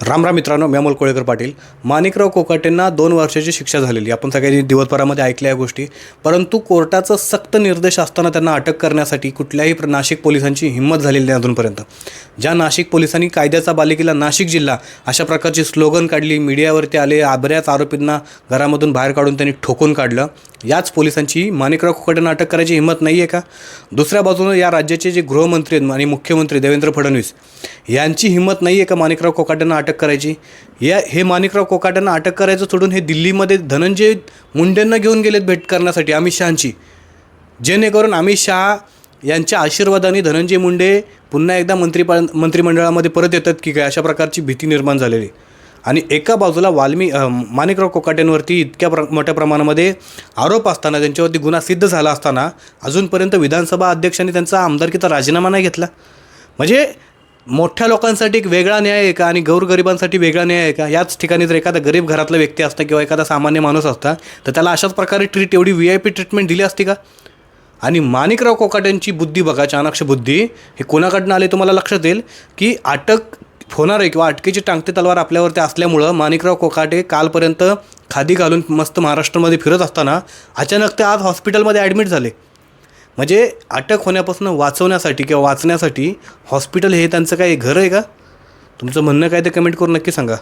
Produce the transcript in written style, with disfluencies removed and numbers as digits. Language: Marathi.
राम राम मित्रांनो, मी अमोल कोळेकर पाटील. माणिकराव कोकाटेंना 2 वर्षाची शिक्षा झालेली. आपण सगळ्यांनी दिवसभरामध्ये ऐकल्या या गोष्टी. परंतु कोर्टाचा सक्त निर्देश असताना त्यांना अटक करण्यासाठी कुठल्याही नाशिक पोलिसांची हिंमत झालेली नाही अजूनपर्यंत. ज्या नाशिक पोलिसांनी कायद्याचा बालेकिल्ला नाशिक जिल्हा अशा प्रकारची स्लोगन काढली, मीडियावरती आले, बऱ्याच आरोपींना घरामधून बाहेर काढून त्यांनी ठोकून काढलं, याच पोलिसांची माणिकराव कोकाटेंना अटक करायची हिंमत नाही आहे का? दुसऱ्या बाजूनं या राज्याचे जे गृहमंत्री आहेत आणि मुख्यमंत्री देवेंद्र फडणवीस यांची हिंमत नाही आहे का माणिकराव कोकाटेंना अटक करायची? हे माणिकराव कोकाटेंना अटक करायचं सोडून हे दिल्लीमध्ये धनंजय मुंडेंना घेऊन गेलेत भेट करण्यासाठी अमित शहांची, जेणेकरून अमित शहा यांच्या आशीर्वादाने धनंजय मुंडे पुन्हा एकदा मंत्रिमंडळामध्ये परत येतात की काय, अशा प्रकारची भीती निर्माण झालेली. आणि एका बाजूला माणिकराव कोकाटेंवरती इतक्या मोठ्या प्रमाणामध्ये आरोप असताना, त्यांच्यावरती गुन्हा सिद्ध झाला असताना अजूनपर्यंत विधानसभा अध्यक्षांनी त्यांचा आमदारकीचा राजीनामा नाही घेतला. म्हणजे मोठ्या लोकांसाठी एक वेगळा न्याय आहे का आणि गोरगरिबांसाठी वेगळा न्याय आहे का? याच ठिकाणी जर एखादा गरीब घरातला व्यक्ती असता किंवा एखादा सामान्य माणूस असता तर त्याला अशाच प्रकारे एवढी VIP ट्रीटमेंट दिली असती का? आणि माणिकराव कोकाटेंची बुद्धी बघा, चाणाक्ष बुद्धी, हे कोणाकडनं आले तुम्हाला लक्षात येईल की अटक होणार आहे किंवा अटकेची टांगती तलवार आपल्यावरती असल्यामुळं माणिकराव कोकाटे कालपर्यंत खादी घालून मस्त महाराष्ट्रामध्ये फिरत असताना अचानक ते आज हॉस्पिटलमध्ये ॲडमिट झाले. म्हणजे अटक होण्यापासून वाचवण्यासाठी किंवा वाचण्यासाठी हॉस्पिटल हे त्यांचं काही घर आहे का? तुमचं म्हणणं काय ते कमेंट करून नक्की सांगा.